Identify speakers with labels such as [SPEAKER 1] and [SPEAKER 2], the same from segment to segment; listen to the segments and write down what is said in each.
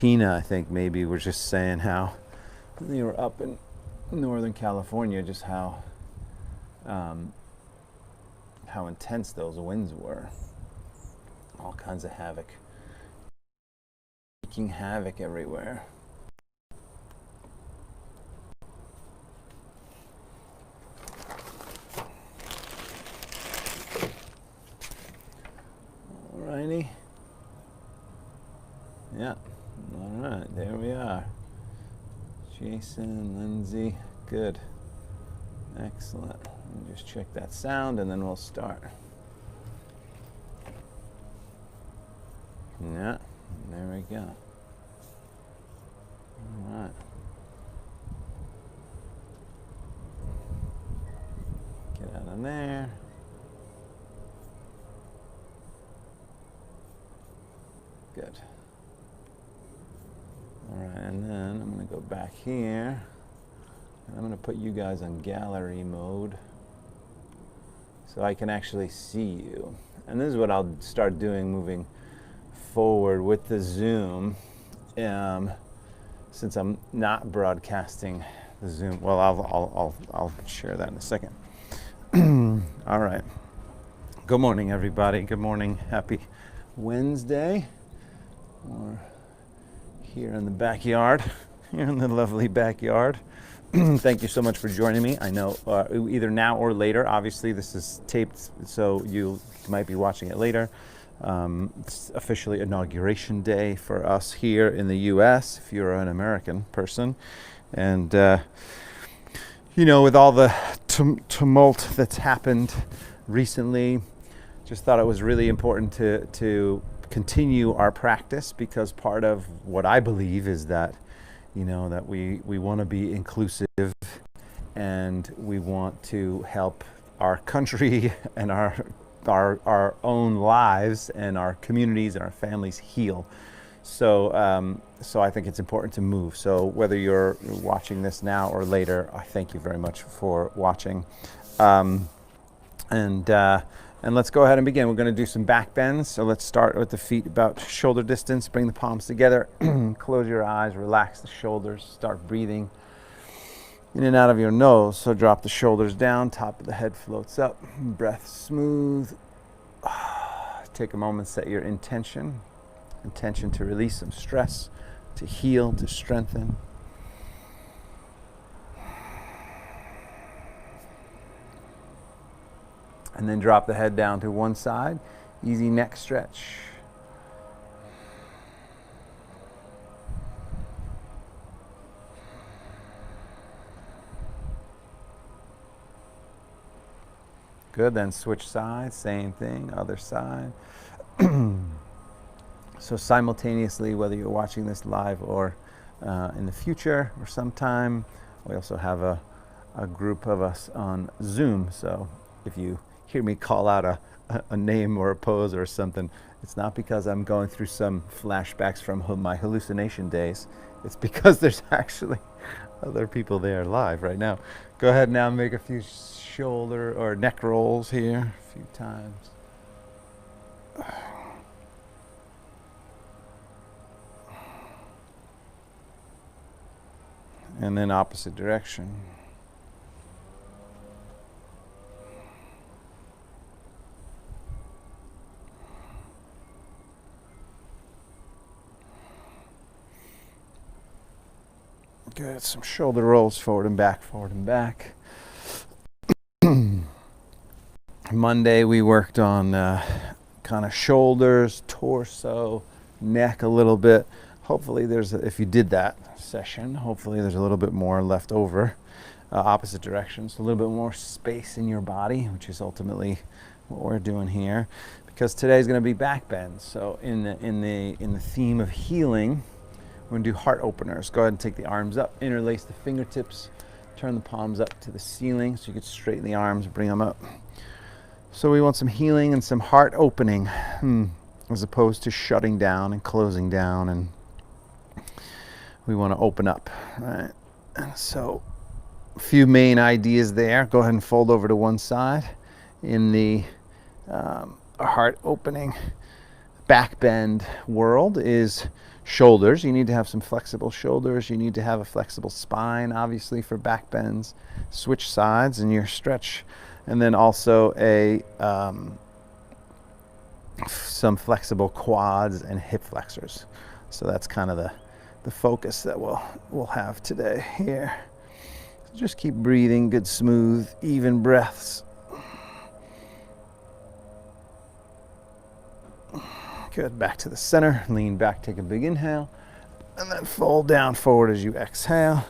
[SPEAKER 1] Tina, I think maybe, was just saying how they were up in Northern California, just how intense those winds were. All kinds of havoc. Wreaking havoc everywhere. Alrighty. Yeah. Alright, there we are. Jason, Lindsay, good. Excellent. Let me just check that sound and then we'll start. Yeah, there we go. Alright. Get out of there. Good. Alright, and then I'm going to go back here. And I'm going to put you guys on gallery mode so I can actually see you. And this is what I'll start doing moving forward with the Zoom. Since I'm not broadcasting the Zoom, well, I'll share that in a second. All right. Good morning, everybody. Good morning. Happy Wednesday. We're here in the backyard, here in the lovely backyard. Thank you so much for joining me. I know either now or later. Obviously, this is taped, so you might be watching it later. It's officially Inauguration Day for us here in the U.S., if you're an American person. And, you know, with all the tumult that's happened recently, just thought it was really important to continue our practice, because part of what I believe is that, you know, that we want to be inclusive and we want to help our country and our own lives and our communities and our families heal. So so I think it's important to move. So whether you're watching this now or later, I thank you very much for watching. And let's go ahead and begin. We're going to do some back bends. So let's start with the feet about shoulder distance. Bring the palms together. Close your eyes. Relax the shoulders. Start breathing in and out of your nose. So drop the shoulders down. Top of the head floats up. Breath smooth. Take a moment. Set your intention. Intention to release some stress, to heal, to strengthen. And then drop the head down to one side. Easy neck stretch. Good, then switch sides, same thing, other side. So simultaneously, whether you're watching this live or in the future or sometime, we also have a group of us on Zoom. So if you hear me call out a name or a pose or something, it's not because I'm going through some flashbacks from my hallucination days. It's because there's actually other people there live right now. Go ahead now and make a few shoulder or neck rolls here a few times. And then opposite direction. Good, some shoulder rolls forward and back, forward and back. Monday we worked on kind of shoulders, torso, neck a little bit. Hopefully if you did that session, hopefully there's a little bit more left over. Opposite directions, a little bit more space in your body, which is ultimately what we're doing here. Because today's going to be back bends. So in the theme of healing, we're going to do heart openers. Go ahead and take the arms up, interlace the fingertips, turn the palms up to the ceiling so you can straighten the arms, bring them up. So we want some healing and some heart opening, as opposed to shutting down and closing down, and we want to open up, right? And so a few main ideas there. Go ahead and fold over to one side. In the heart opening back bend world is shoulders. You need to have some flexible shoulders. You need to have a flexible spine, obviously, for back bends. Switch sides in your stretch. And then also some flexible quads and hip flexors. So that's kind of the focus that we'll have today here. Just keep breathing, good, smooth, even breaths. Good, back to the center, lean back, take a big inhale, and then fold down forward as you exhale.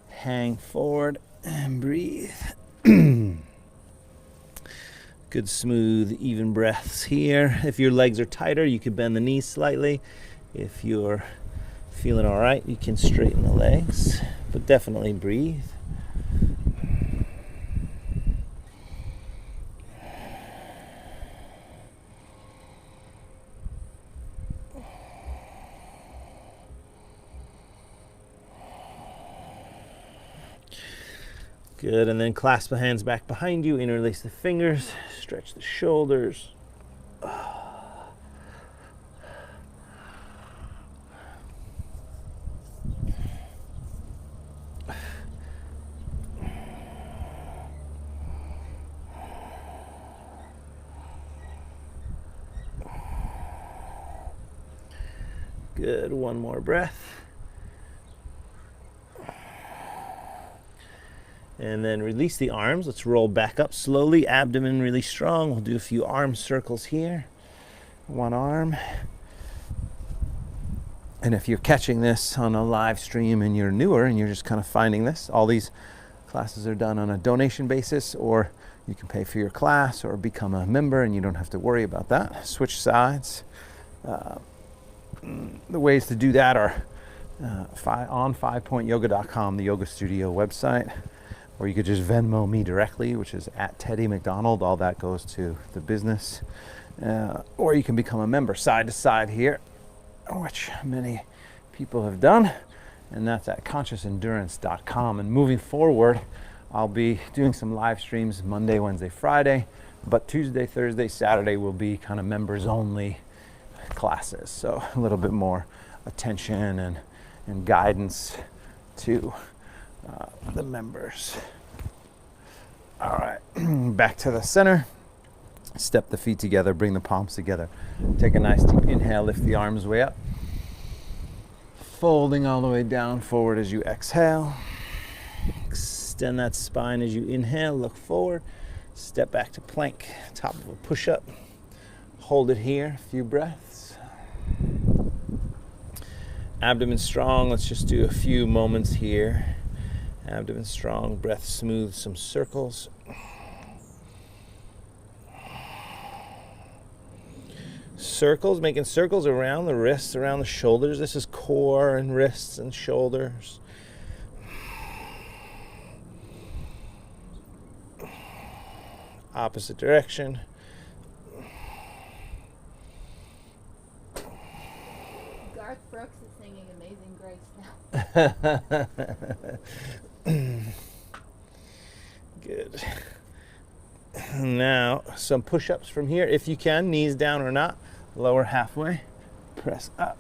[SPEAKER 1] Hang forward and breathe. Good, smooth, even breaths here. If your legs are tighter, you could bend the knees slightly. If you're feeling all right, you can straighten the legs, but definitely breathe. Good, and then clasp the hands back behind you, interlace the fingers, stretch the shoulders. Good, one more breath. And then release the arms. Let's roll back up slowly. Abdomen really strong. We'll do a few arm circles here. One arm. And if you're catching this on a live stream and you're newer and you're just kind of finding this, all these classes are done on a donation basis, or you can pay for your class or become a member and you don't have to worry about that. Switch sides. The ways to do that are on 5pointyoga.com, the yoga studio website. Or you could just Venmo me directly, which is at Teddy McDonald. All that goes to the business. Or you can become a member side to side here, which many people have done. And that's at consciousendurance.com. And moving forward, I'll be doing some live streams Monday, Wednesday, Friday. But Tuesday, Thursday, Saturday will be kind of members only classes. So a little bit more attention and guidance to the members. All right, back to the center. Step the feet together, bring the palms together. Take a nice deep inhale, lift the arms way up. Folding all the way down forward as you exhale. Extend that spine as you inhale, look forward. Step back to plank, top of a push-up. Hold it here, a few breaths. Abdomen strong, let's just do a few moments here. Abdomen strong, breath smooth, some circles. Circles, making circles around the wrists, around the shoulders. This is core and wrists and shoulders. Opposite direction.
[SPEAKER 2] Garth Brooks is singing Amazing Grace now.
[SPEAKER 1] Good. Now, some push-ups from here. If you can, knees down or not. Lower halfway. Press up.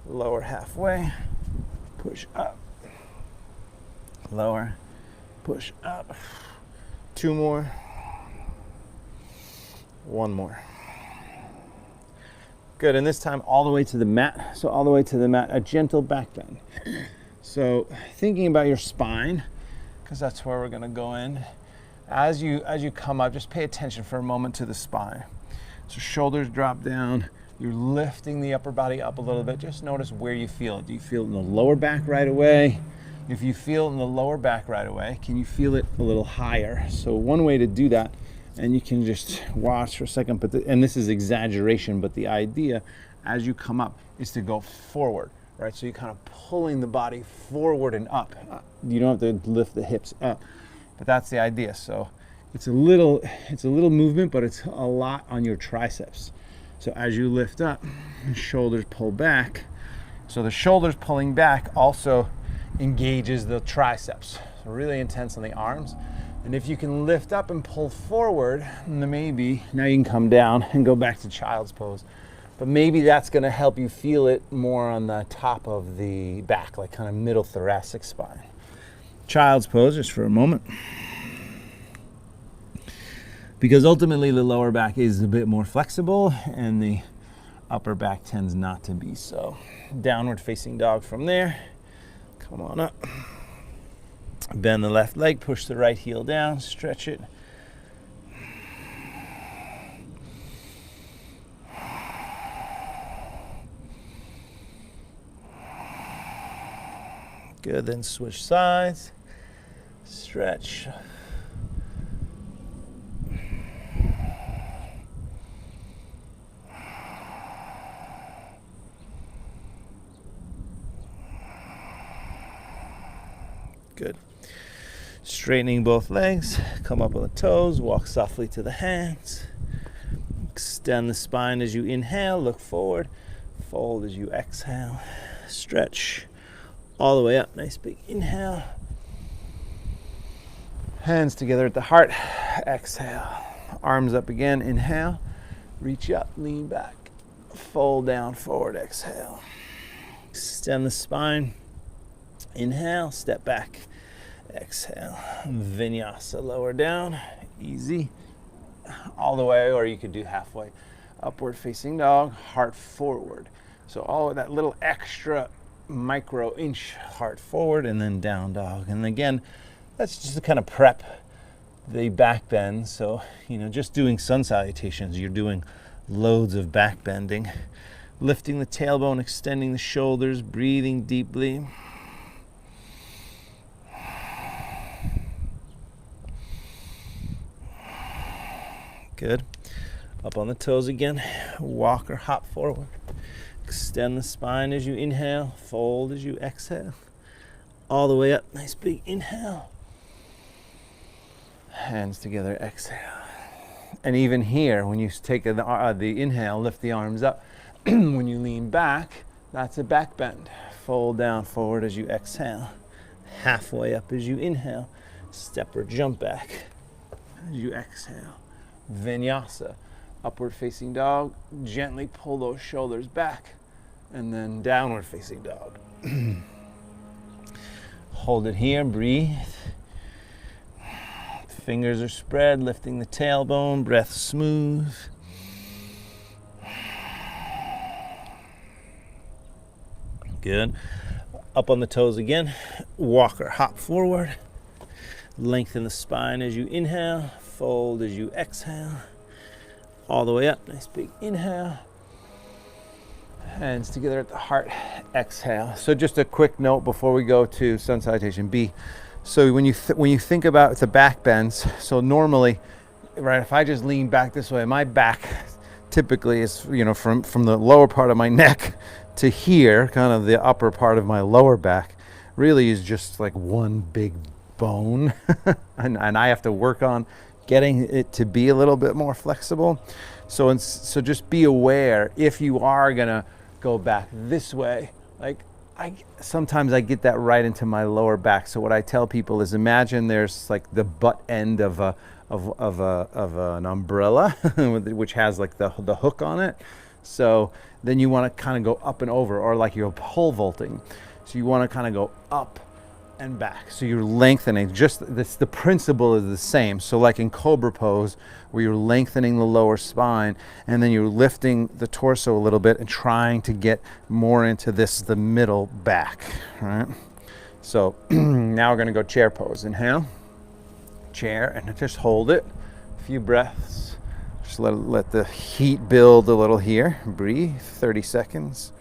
[SPEAKER 1] Lower halfway. Push up. Lower. Push up. Two more. One more. Good, and this time all the way to the mat. So all the way to the mat, a gentle back bend. So thinking about your spine, because that's where we're gonna go in. As you come up, just pay attention for a moment to the spine. So shoulders drop down, you're lifting the upper body up a little bit. Just notice where you feel it. Do you feel it in the lower back right away? If you feel it in the lower back right away, can you feel it a little higher? So one way to do that, and you can just watch for a second, and this is exaggeration, but the idea as you come up is to go forward, right? So you're kind of pulling the body forward and up. You don't have to lift the hips up, but that's the idea. So it's a little movement, but it's a lot on your triceps. So as you lift up, shoulders pull back. So the shoulders pulling back also engages the triceps. So really intense on the arms. And if you can lift up and pull forward, then maybe now you can come down and go back to child's pose. But maybe that's going to help you feel it more on the top of the back, like kind of middle thoracic spine. Child's pose, just for a moment. Because ultimately the lower back is a bit more flexible and the upper back tends not to be so. Downward facing dog from there. Come on up. Bend the left leg, push the right heel down, stretch it. Good, then switch sides, stretch. Good. Straightening both legs, come up on the toes, walk softly to the hands. Extend the spine as you inhale, look forward, fold as you exhale, stretch. All the way up, nice big inhale. Hands together at the heart, exhale. Arms up again, inhale. Reach up, lean back. Fold down, forward, exhale. Extend the spine. Inhale, step back. Exhale. Vinyasa, lower down, easy. All the way, or you could do halfway. Upward facing dog, heart forward. So all of that little extra micro inch heart forward and then down dog. And again, that's just to kind of prep the back bend. So, just doing sun salutations, you're doing loads of back bending. Lifting the tailbone, extending the shoulders, breathing deeply. Good. Up on the toes again. Walk or hop forward. Extend the spine as you inhale, fold as you exhale. All the way up, nice big inhale. Hands together, exhale. And even here, when you take the inhale, lift the arms up. When you lean back, that's a back bend. Fold down, forward as you exhale. Halfway up as you inhale. Step or jump back as you exhale. Vinyasa, upward facing dog. Gently pull those shoulders back. And then downward facing dog. Hold it here, breathe. Fingers are spread, lifting the tailbone, breath smooth. Good. Up on the toes again. Walk or hop forward. Lengthen the spine as you inhale, fold as you exhale. All the way up, nice big inhale. Hands together at the heart, exhale. So just a quick note before we go to sun salutation B. So when you think about the back bends, so normally, right, if I just lean back this way, my back typically is, from the lower part of my neck to here, kind of the upper part of my lower back, really is just like one big bone. and I have to work on getting it to be a little bit more flexible. So just be aware if you are gonna go back this way, like sometimes I get that right into my lower back. So what I tell people is, imagine there's like the butt end of an umbrella, which has like the hook on it. So then you want to kind of go up and over, or like you're pole vaulting. So you want to kind of go up and back. So you're lengthening. The principle is the same. So like in Cobra Pose, where you're lengthening the lower spine and then you're lifting the torso a little bit and trying to get more into the middle back, right? So now we're going to go chair pose. Inhale, chair, and just hold it. A few breaths. Just let the heat build a little here. Breathe, 30 seconds.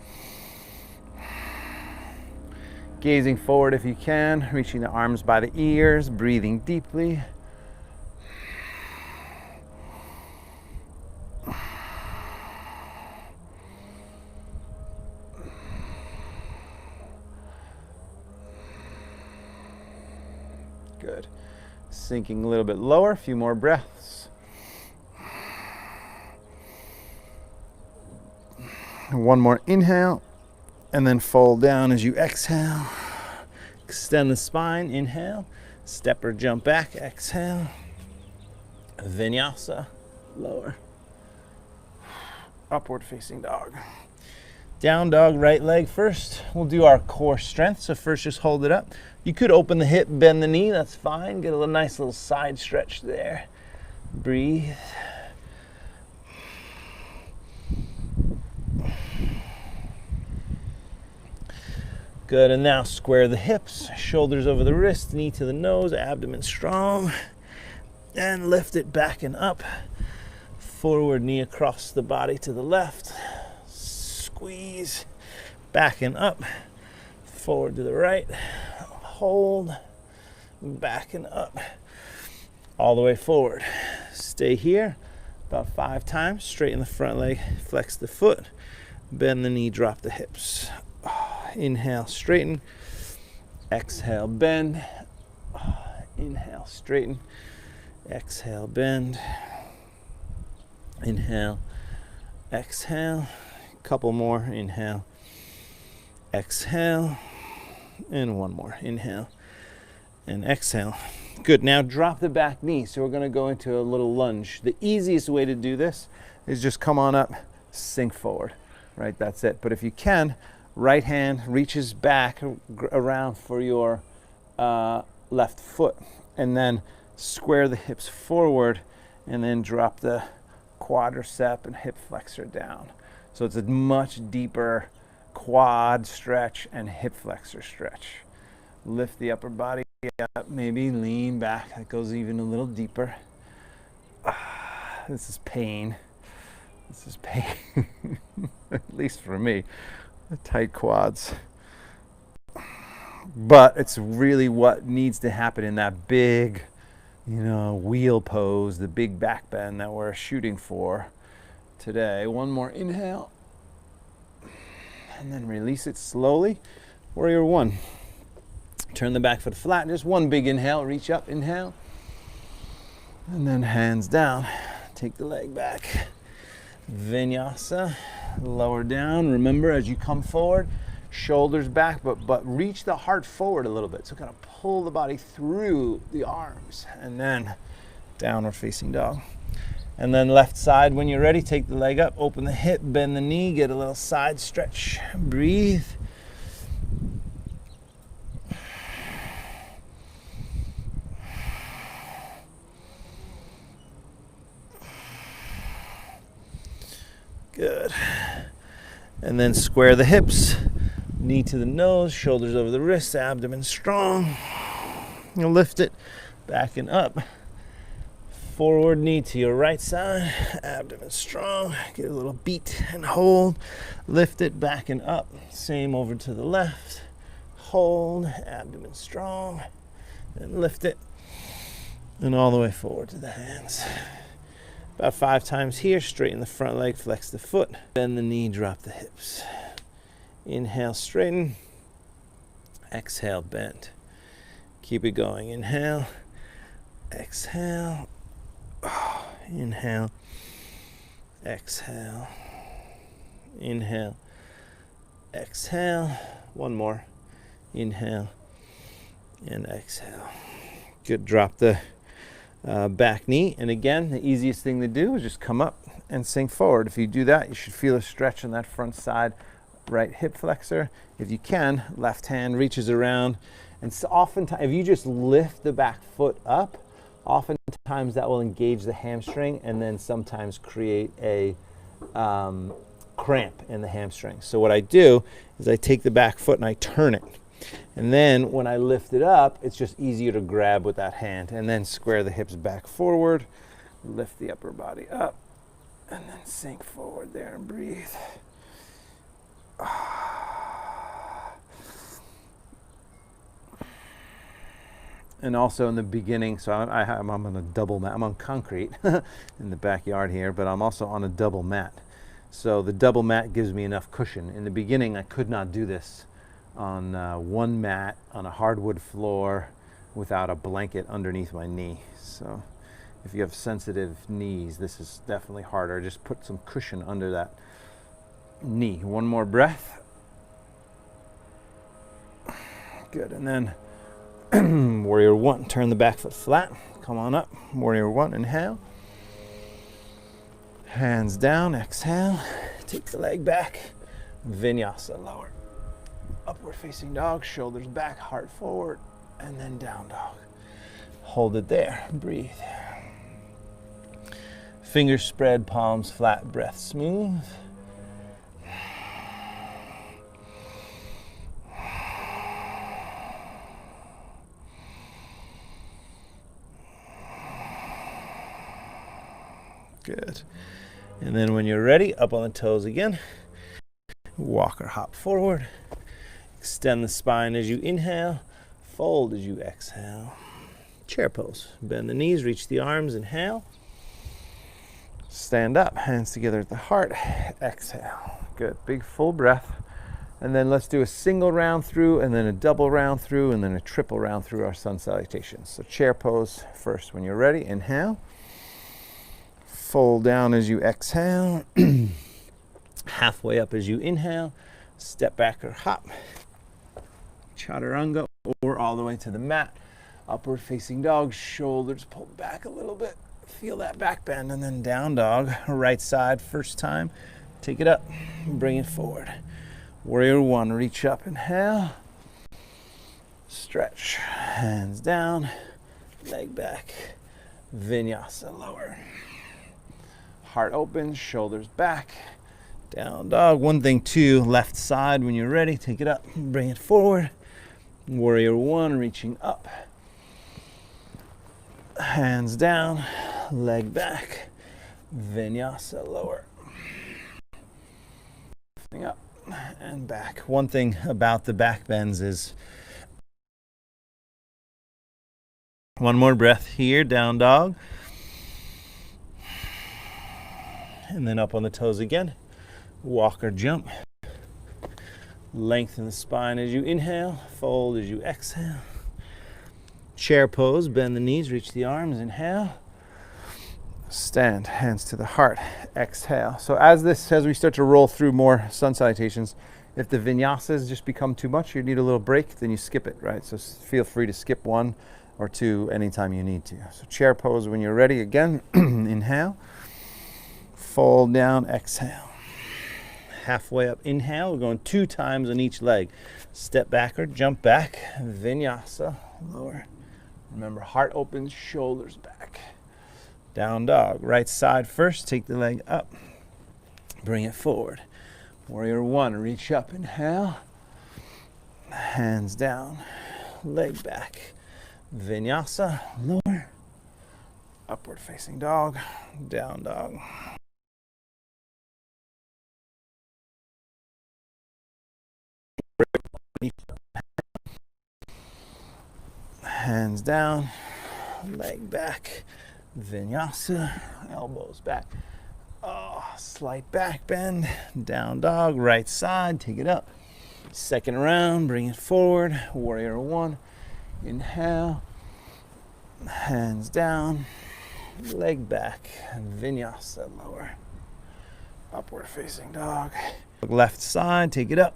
[SPEAKER 1] Gazing forward if you can, reaching the arms by the ears, breathing deeply. Good. Sinking a little bit lower, a few more breaths. One more inhale. And then fold down as you exhale. Extend the spine, inhale. Step or jump back, exhale. Vinyasa, lower. upward facing dog. Down dog, right leg first. We'll do our core strength. So first just hold it up. You could open the hip, bend the knee, that's fine. Get a nice little side stretch there. Breathe. Good, and now square the hips, shoulders over the wrist, knee to the nose, abdomen strong. And lift it back and up. Forward knee across the body to the left. Squeeze, back and up. Forward to the right. Hold, back and up. All the way forward. Stay here about 5 times. Straighten the front leg, flex the foot. Bend the knee, drop the hips. Inhale, straighten. Exhale, bend. Inhale, straighten. Exhale, bend. Inhale, exhale. Couple more. Inhale, exhale. And one more. Inhale and exhale. Good. Now drop the back knee. So we're going to go into a little lunge. The easiest way to do this is just come on up, sink forward. Right? That's it. But if you can, right hand reaches back around for your left foot, and then square the hips forward, and then drop the quadricep and hip flexor down. So it's a much deeper quad stretch and hip flexor stretch. Lift the upper body up, maybe lean back. That goes even a little deeper. This is pain. This is pain, at least for me. The tight quads. But it's really what needs to happen in that big, wheel pose, the big back bend that we're shooting for today. One more inhale. And then release it slowly. Warrior one. Turn the back foot flat. Just one big inhale. Reach up, inhale. And then hands down. Take the leg back. Vinyasa. Lower down. Remember, as you come forward, shoulders back, but reach the heart forward a little bit. So kind of pull the body through the arms. And then downward facing dog. And then left side, when you're ready, take the leg up, open the hip, bend the knee, get a little side stretch. Breathe. Good. And then square the hips, knee to the nose, shoulders over the wrists, abdomen strong. You'll lift it back and up. Forward knee to your right side, abdomen strong. Get a little beat and hold. Lift it back and up. Same over to the left. Hold, abdomen strong. And lift it. And all the way forward to the hands. About 5 times here. Straighten the front leg, flex the foot. Bend the knee, drop the hips. Inhale, straighten. Exhale, bend. Keep it going. Inhale. Exhale. Inhale, exhale, inhale, exhale. One more. Inhale and exhale. Good. Drop the back knee. And again, the easiest thing to do is just come up and sink forward. If you do that, you should feel a stretch in that front side right hip flexor. If you can, left hand reaches around. And so oftentimes, if you just lift the back foot up, oftentimes that will engage the hamstring and then sometimes create a cramp in the hamstring. So what I do is I take the back foot and I turn it. And then when I lift it up, it's just easier to grab with that hand. And then square the hips back forward, lift the upper body up, and then sink forward there and breathe. And also in the beginning, so I'm on a double mat. I'm on concrete in the backyard here, but I'm also on a double mat. So the double mat gives me enough cushion. In the beginning, I could not do this on one mat on a hardwood floor without a blanket underneath my knee. So if you have sensitive knees, this is definitely harder. Just put some cushion under that knee. One more breath. Good, and then warrior one, turn the back foot flat, come on up. Warrior one, inhale. Hands down, exhale. Take the leg back. Vinyasa, lower. Upward facing dog, shoulders back, heart forward, and then down dog. Hold it there, breathe. Fingers spread, palms flat, breath smooth. Good. And then when you're ready, up on the toes again. Walk or hop forward. Extend the spine as you inhale. Fold as you exhale. Chair pose. Bend the knees, reach the arms, inhale. Stand up, hands together at the heart. Exhale. Good. Big full breath. And then let's do a single round through, and then a double round through, and then a triple round through our sun salutations. So chair pose first. When you're ready, inhale. Fold down as you exhale. Halfway up as you inhale. Step back or hop. Chaturanga, or all the way to the mat. Upward facing dog, shoulders pulled back a little bit. Feel that back bend, and then down dog. Right side first time. Take it up, bring it forward. Warrior one, reach up, inhale. Stretch, hands down, leg back. Vinyasa, lower. Heart open, shoulders back. Down dog. One thing too, left side when you're ready, take it up, bring it forward. Warrior one, reaching up. Hands down, leg back. Vinyasa, lower. Lifting up and back. One thing about the back bends is, one more breath here, down dog. And then up on the toes again. Walk or jump. Lengthen the spine as you inhale. Fold as you exhale. Chair pose. Bend the knees. Reach the arms. Inhale. Stand. Hands to the heart. Exhale. So as we start to roll through more sun salutations, if the vinyasas just become too much, you need a little break, then you skip it, right? So feel free to skip one or two anytime you need to. So chair pose when you're ready. Again, inhale. Fold down, exhale. Halfway up, inhale. We're going 2 times on each leg. Step back or jump back. Vinyasa, lower. Remember, heart opens, shoulders back. Down dog. Right side first. Take the leg up. Bring it forward. Warrior one, reach up, inhale. Hands down, leg back. Vinyasa, lower. Upward facing dog, down dog. Hands down, leg back, vinyasa, elbows back. Oh, slight back bend, down dog, right side, take it up. Second round, bring it forward, warrior one, inhale, hands down, leg back, vinyasa, lower. Upward facing dog. Left side, take it up,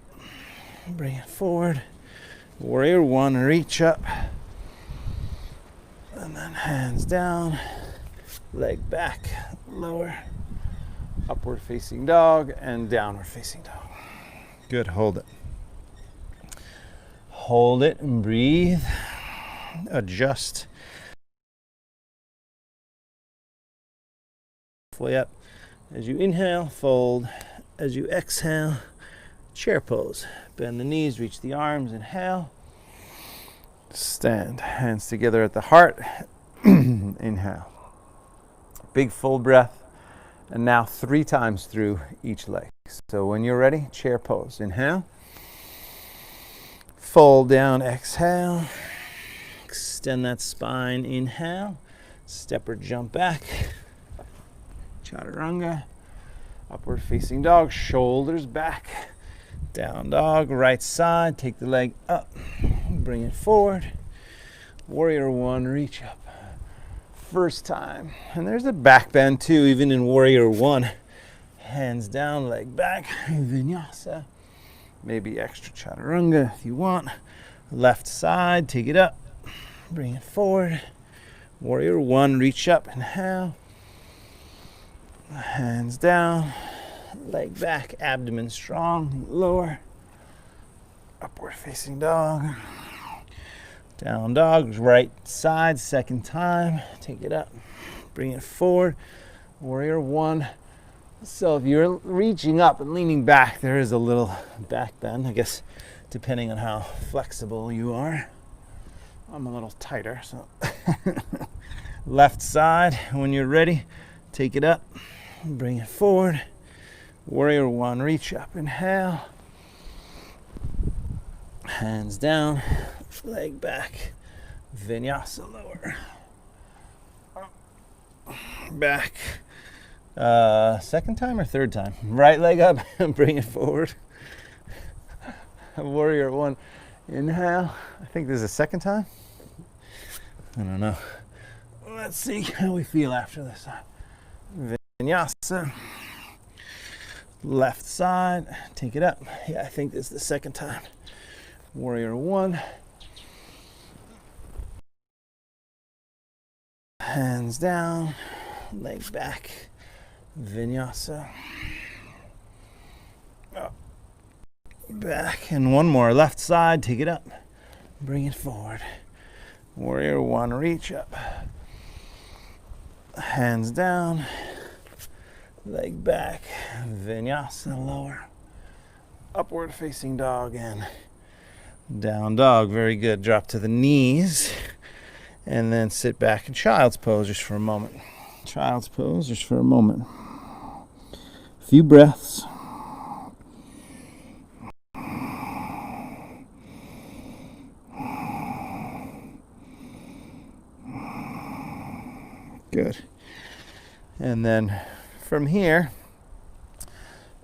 [SPEAKER 1] bring it forward. Warrior one, reach up. And then hands down, leg back, lower. Upward facing dog and downward facing dog. Good, hold it. Hold it and breathe. Adjust. Halfway up. As you inhale, fold. As you exhale, chair pose. Bend the knees, reach the arms, inhale. Stand, hands together at the heart. Inhale. Big full breath. And now 3 times through each leg. So when you're ready, chair pose. Inhale. Fold down, exhale. Extend that spine, inhale. Step or jump back. Chaturanga. Upward facing dog, shoulders back. Down dog, right side, take the leg up. Bring it forward. Warrior one, reach up. First time. And there's a back bend too, even in warrior one. Hands down, leg back. Vinyasa. Maybe extra chaturanga if you want. Left side, take it up. Bring it forward. Warrior one, reach up, inhale. Hands down, leg back, abdomen strong, lower. Upward facing dog. Down dog, right side, second time. Take it up, bring it forward. Warrior one. So if you're reaching up and leaning back, there is a little back bend, I guess, depending on how flexible you are. I'm a little tighter, so. Left side, when you're ready, take it up, bring it forward. Warrior one, reach up, inhale. Hands down, leg back, vinyasa lower. Back. Second time or third time? Right leg up and bring it forward. Warrior one, inhale. I think this is the second time. I don't know. Let's see how we feel after this. Vinyasa. Left side, take it up. Yeah, I think this is the second time. Warrior one. Hands down, leg back, vinyasa. Up, back, and one more. Left side, take it up, bring it forward. Warrior one, reach up. Hands down, leg back, vinyasa lower. Upward facing dog and down dog. Very good. Drop to the knees and then sit back in child's pose just for a moment. Child's pose just for a moment. A few breaths. Good. And then from here,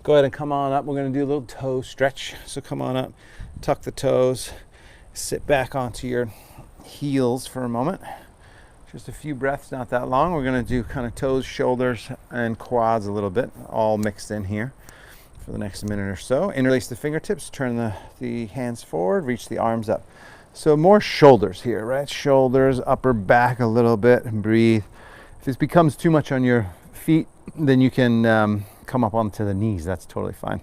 [SPEAKER 1] go ahead and come on up. We're going to do a little toe stretch. So come on up, tuck the toes, sit back onto your heels for a moment. Just a few breaths, not that long. We're going to do kind of toes, shoulders, and quads a little bit, all mixed in here for the next minute or so. Interlace the fingertips, turn the hands forward, reach the arms up. So more shoulders here, right? Shoulders, upper back a little bit, and breathe. If this becomes too much on your feet, then you can come up onto the knees. That's totally fine.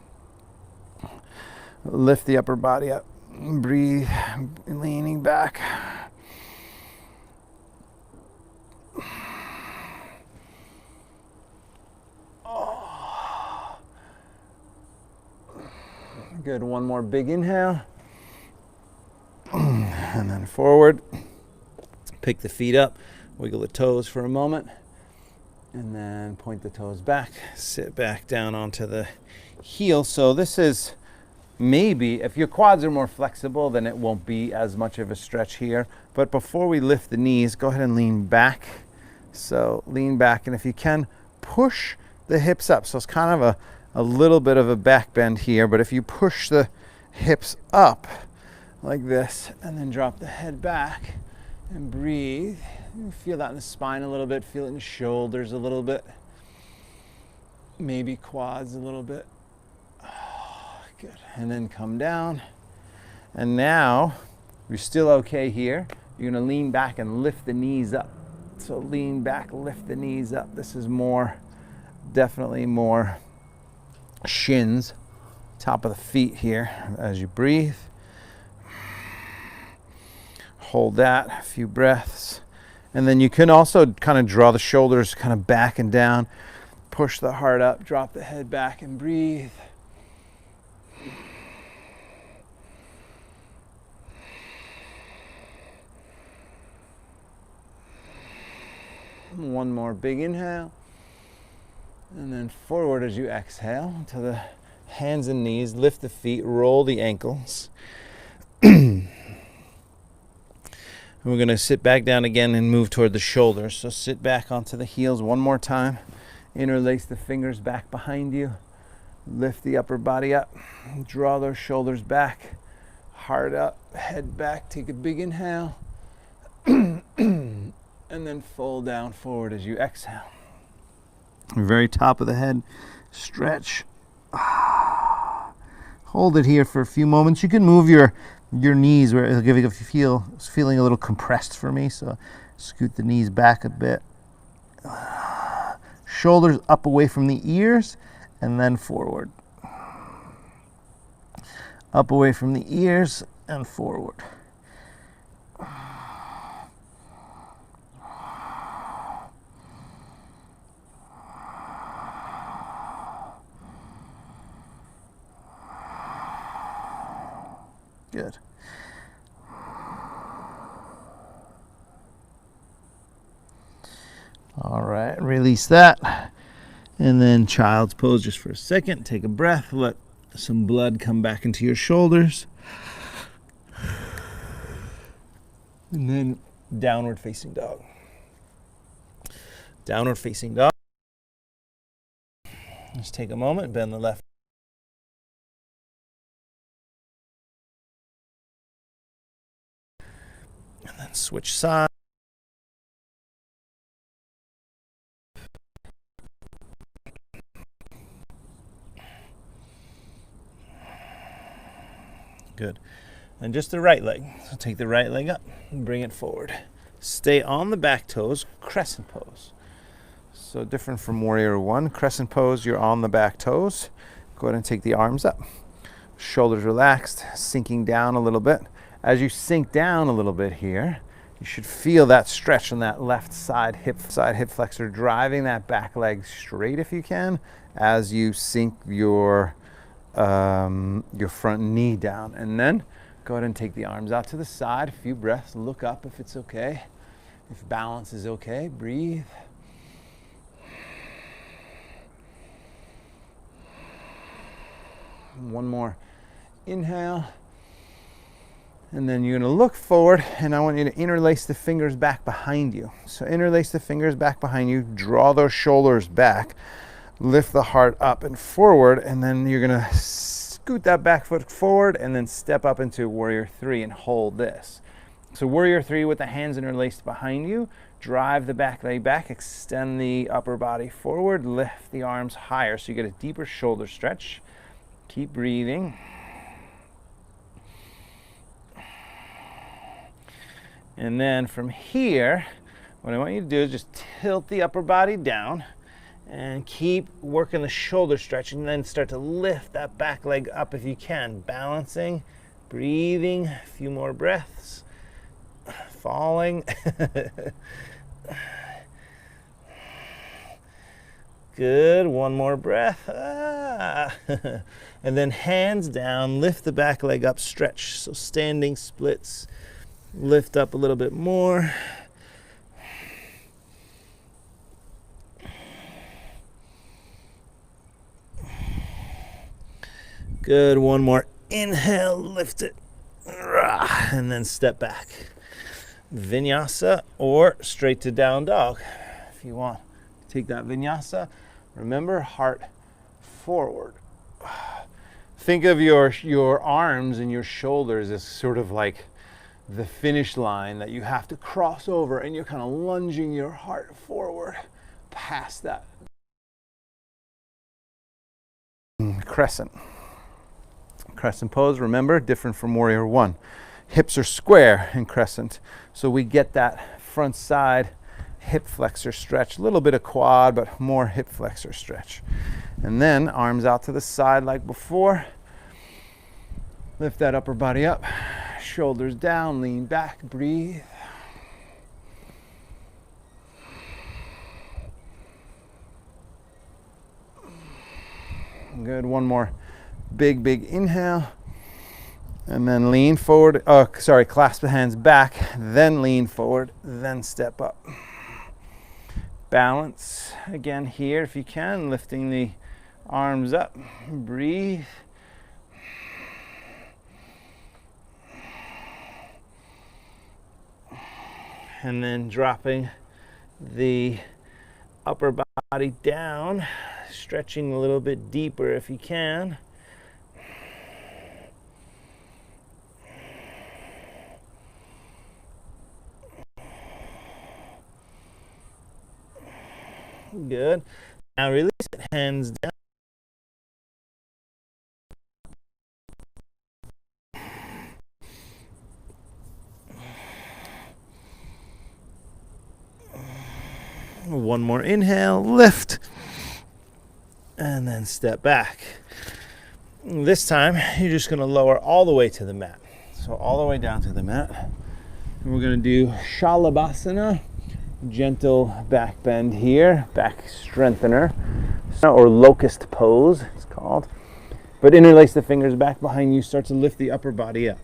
[SPEAKER 1] Lift the upper body up. Breathe, leaning back. Oh. Good. One more big inhale. And then forward. Pick the feet up. Wiggle the toes for a moment. And then point the toes back. Sit back down onto the heel. So this is maybe, if your quads are more flexible, then it won't be as much of a stretch here. But before we lift the knees, go ahead and lean back. So lean back, and if you can, push the hips up. So it's kind of a little bit of a back bend here, but if you push the hips up like this, and then drop the head back and breathe. You feel that in the spine a little bit, feel it in the shoulders a little bit, maybe quads a little bit. Good. And then come down. And now you're still okay here. You're going to lean back and lift the knees up. So lean back, lift the knees up. This is more, definitely more shins, top of the feet here as you breathe. Hold that, a few breaths. And then you can also kind of draw the shoulders kind of back and down. Push the heart up, drop the head back and breathe. One more big inhale. And then forward as you exhale to the hands and knees. Lift the feet, roll the ankles. We're going to sit back down again and move toward the shoulders. So sit back onto the heels one more time. Interlace the fingers back behind you. Lift the upper body up. Draw those shoulders back. Heart up, head back. Take a big inhale. And then fold down forward as you exhale. Very top of the head. Stretch. Hold it here for a few moments. You can move your knees where it'll give you it's feeling a little compressed for me, so scoot the knees back a bit. Shoulders up away from the ears and then forward. Up away from the ears and forward. Good. All right, release that. And then child's pose just for a second. Take a breath, let some blood come back into your shoulders. And then downward facing dog. Downward facing dog. Just take a moment, bend the left. And then switch sides. Good. And just the right leg. So take the right leg up and bring it forward. Stay on the back toes, crescent pose. So different from warrior one. Crescent pose, you're on the back toes. Go ahead and take the arms up. Shoulders relaxed, sinking down a little bit. As you sink down a little bit here, you should feel that stretch on that left side hip flexor, driving that back leg straight if you can, as you sink your front knee down. And then go ahead and take the arms out to the side. A few breaths. Look up if it's okay. If balance is okay, breathe. One more inhale. And then you're going to look forward, and I want you to interlace the fingers back behind you. So interlace the fingers back behind you. Draw those shoulders back. Lift the heart up and forward, and then you're going to scoot that back foot forward and then step up into warrior three and hold this. So warrior three with the hands interlaced behind you. Drive the back leg back, extend the upper body forward, lift the arms higher so you get a deeper shoulder stretch. Keep breathing. And then from here, what I want you to do is just tilt the upper body down and keep working the shoulder stretch, and then start to lift that back leg up if you can. Balancing, breathing, a few more breaths, falling. Good, one more breath. And then hands down, lift the back leg up, stretch. So standing splits, lift up a little bit more. Good, one more inhale, lift it, and then step back. Vinyasa or straight to down dog. If you want, take that vinyasa. Remember, heart forward. Think of your arms and your shoulders as sort of like the finish line that you have to cross over, and you're kind of lunging your heart forward past that. Crescent. Crescent pose, remember, different from warrior one. Hips are square in crescent, so we get that front side hip flexor stretch, a little bit of quad, but more hip flexor stretch. And then arms out to the side like before. Lift that upper body up, shoulders down, lean back, breathe. Good, one more big inhale. And then lean forward, clasp the hands back, then lean forward, then step up. Balance again here if you can, lifting the arms up, breathe. And then dropping the upper body down, stretching a little bit deeper if you can. Good. Now release it, hands down. One more inhale, lift, and then step back. This time, you're just going to lower all the way to the mat. So all the way down to the mat. And we're going to do Shalabhasana, gentle back bend here, back strengthener, or locust pose, it's called. But interlace the fingers back behind you, start to lift the upper body up.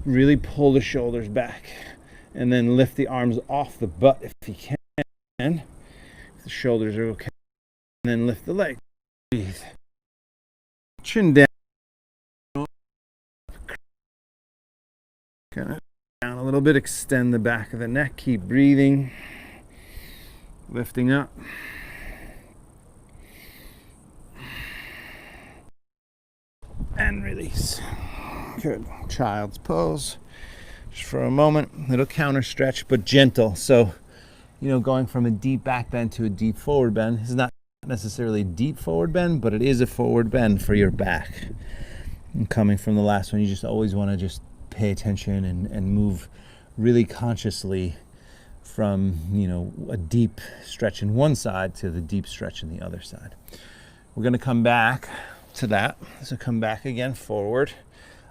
[SPEAKER 1] Really pull the shoulders back. And then lift the arms off the butt if you can. If the shoulders are okay. And then lift the leg. Breathe. Chin down. Kind of down a little bit. Extend the back of the neck. Keep breathing. Lifting up. And release. Good. Child's pose. Just for a moment. Little counter stretch, but gentle. So, going from a deep back bend to a deep forward bend is not necessarily a deep forward bend, but it is a forward bend for your back. And coming from the last one, you just always want to just pay attention and move really consciously from, a deep stretch in one side to the deep stretch in the other side. We're going to come back to that. So come back again forward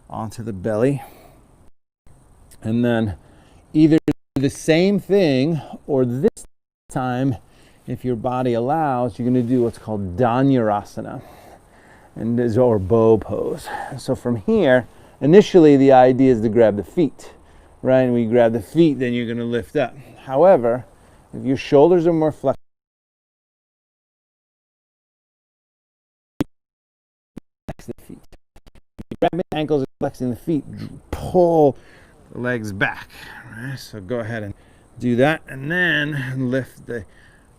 [SPEAKER 1] onto the belly. And then either the same thing or this time, if your body allows, you're going to do what's called Dhanurasana or bow pose. So from here, initially the idea is to grab the feet, right? And when you grab the feet, then you're going to lift up. However, if your shoulders are more flexible, flex the feet. If you grab the ankles and flexing the feet, pull the legs back. Right? So go ahead and do that, and then lift the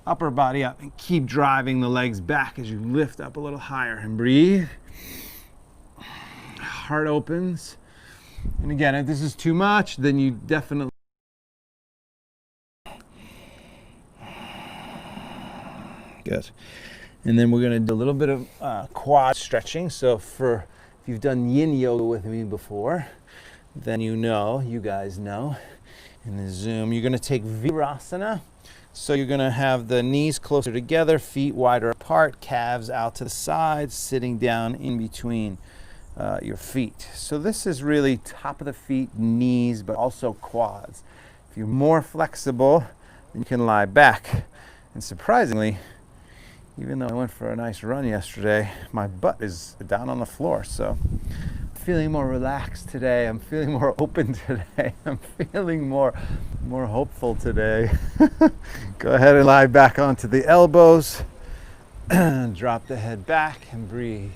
[SPEAKER 1] upper body up and keep driving the legs back as you lift up a little higher and breathe. Heart opens. And again, if this is too much, then you definitely good. And then we're going to do a little bit of quad stretching. So if you've done yin yoga with me before, then you guys know in the Zoom, you're going to take Virasana. So you're going to have the knees closer together, feet wider apart, calves out to the sides, sitting down in between your feet. So this is really top of the feet, knees, but also quads. If you're more flexible, then you can lie back. And surprisingly, even though I went for a nice run yesterday, my butt is down on the floor. So I'm feeling more relaxed today. I'm feeling more open today. I'm feeling more hopeful today. Go ahead and lie back onto the elbows. Drop the head back and breathe.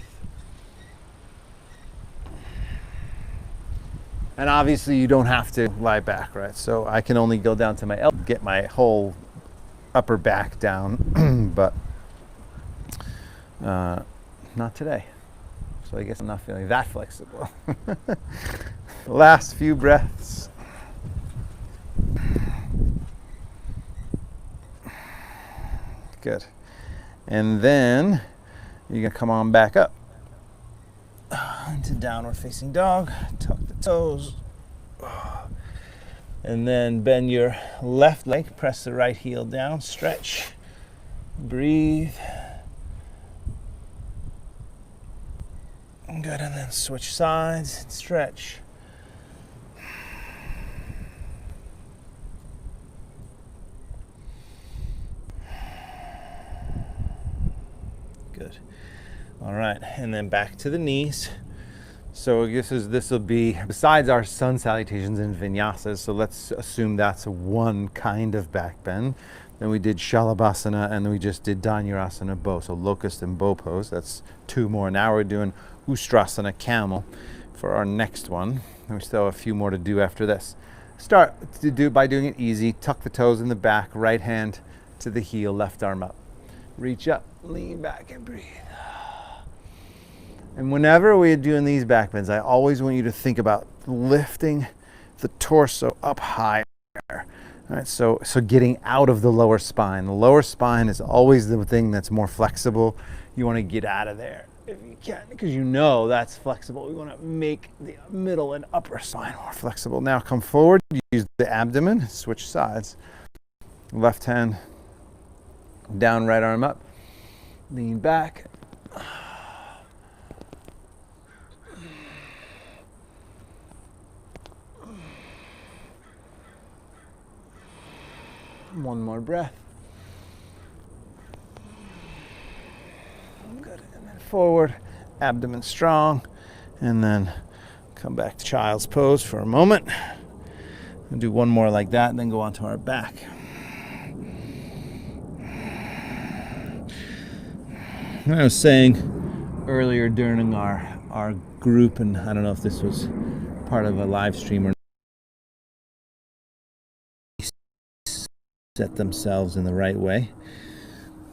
[SPEAKER 1] And obviously you don't have to lie back, right? So I can only go down to my elbow, get my whole upper back down, but not today. So I guess I'm not feeling that flexible. Last few breaths. Good. And then you're going to come on back up into downward facing dog. Tuck the toes. And then bend your left leg. Press the right heel down. Stretch. Breathe. Good. And then switch sides and stretch. Good. All right, and then back to the knees. So this will be, besides our sun salutations and vinyasas, so let's assume that's one kind of back bend. Then we did Shalabhasana, and then we just did Dhanurasana bow, so locust and bow pose. That's two more. Now we're doing Ustrasana camel for our next one. And we still have a few more to do after this. Start to do by doing it easy. Tuck the toes in the back, right hand to the heel, left arm up. Reach up, lean back and breathe. And whenever we're doing these back bends, I always want you to think about lifting the torso up higher. All right, so getting out of the lower spine. The lower spine is always the thing that's more flexible. You want to get out of there if you can, because that's flexible. We want to make the middle and upper spine more flexible. Now come forward, use the abdomen, switch sides. Left hand Down, right arm up. Lean back. One more breath. Good. And then forward, abdomen strong, and then come back to child's pose for a moment. And do one more like that, and then go onto our back. I was saying earlier during our group, and I don't know if this was part of a live stream or not, set themselves in the right way.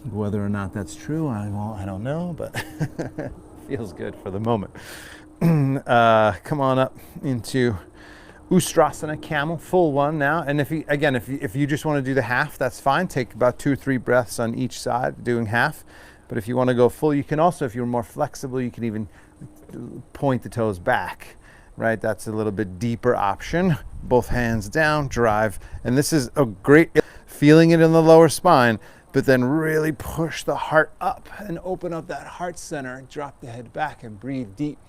[SPEAKER 1] Whether or not that's true, I don't know, but feels good for the moment. Come on up into Ustrasana, camel, full one now. And if you just want to do the half, that's fine. Take about 2 or 3 breaths on each side, doing half. But if you want to go full, you can also, if you're more flexible, you can even point the toes back, right? That's a little bit deeper option. Both hands down, drive. And this is a great, feeling it in the lower spine, but then really push the heart up and open up that heart center. Drop the head back and breathe deep.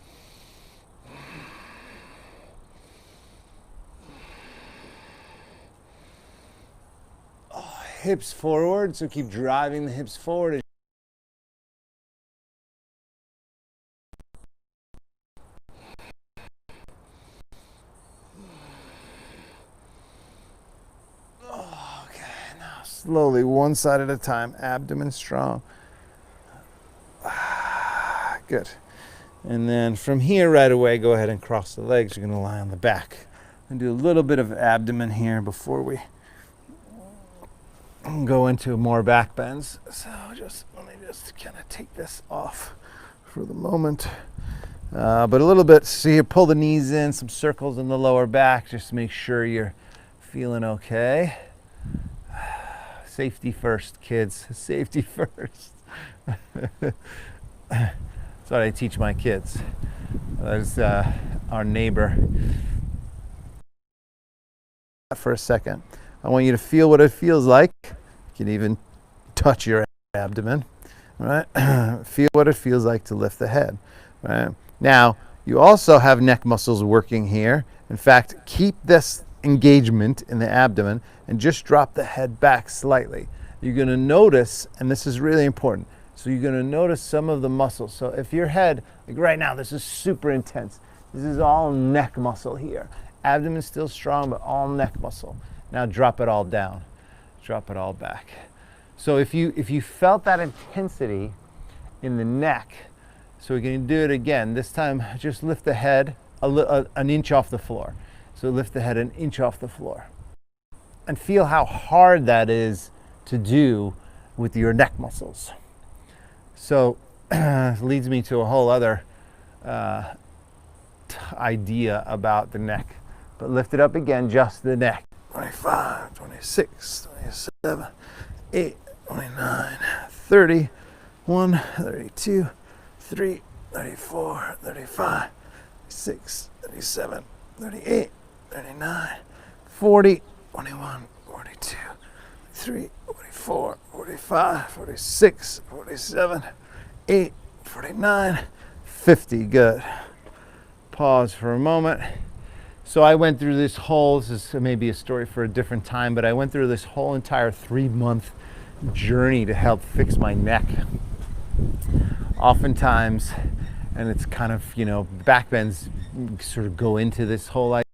[SPEAKER 1] Oh, hips forward, so keep driving the hips forward. Slowly, one side at a time, abdomen strong. Good. And then from here right away, go ahead and cross the legs. You're going to lie on the back. And do a little bit of abdomen here before we go into more back bends. So let me just kind of take this off for the moment. But a little bit, so you pull the knees in, some circles in the lower back, just to make sure you're feeling okay. Safety first, kids. Safety first. That's what I teach my kids. There's our neighbor. For a second, I want you to feel what it feels like. You can even touch your abdomen. Right? Feel what it feels like to lift the head. Right? Now, you also have neck muscles working here. In fact, keep this engagement in the abdomen and just drop the head back slightly. You're going to notice, and this is really important, so you're going to notice some of the muscles. So if your head, like right now, this is super intense. This is all neck muscle here. Abdomen still strong, but all neck muscle. Now drop it all down. Drop it all back. So if you felt that intensity in the neck, so we're going to do it again. This time, just lift the head an inch off the floor. So lift the head an inch off the floor. And feel how hard that is to do with your neck muscles. So leads me to a whole other idea about the neck. But lift it up again, just the neck. 25, 26, 27, 8, 29, 30, 1, 32, 3, 34, 35, 36, 37, 38, 39, 40, 41, 42, 43, 44, 45, 46, 47, 8, 49, 50. Good. Pause for a moment. So I went through this whole, this is maybe a story for a different time, but I went through this whole entire 3-month journey to help fix my neck. Oftentimes, and it's kind of, backbends sort of go into this whole idea.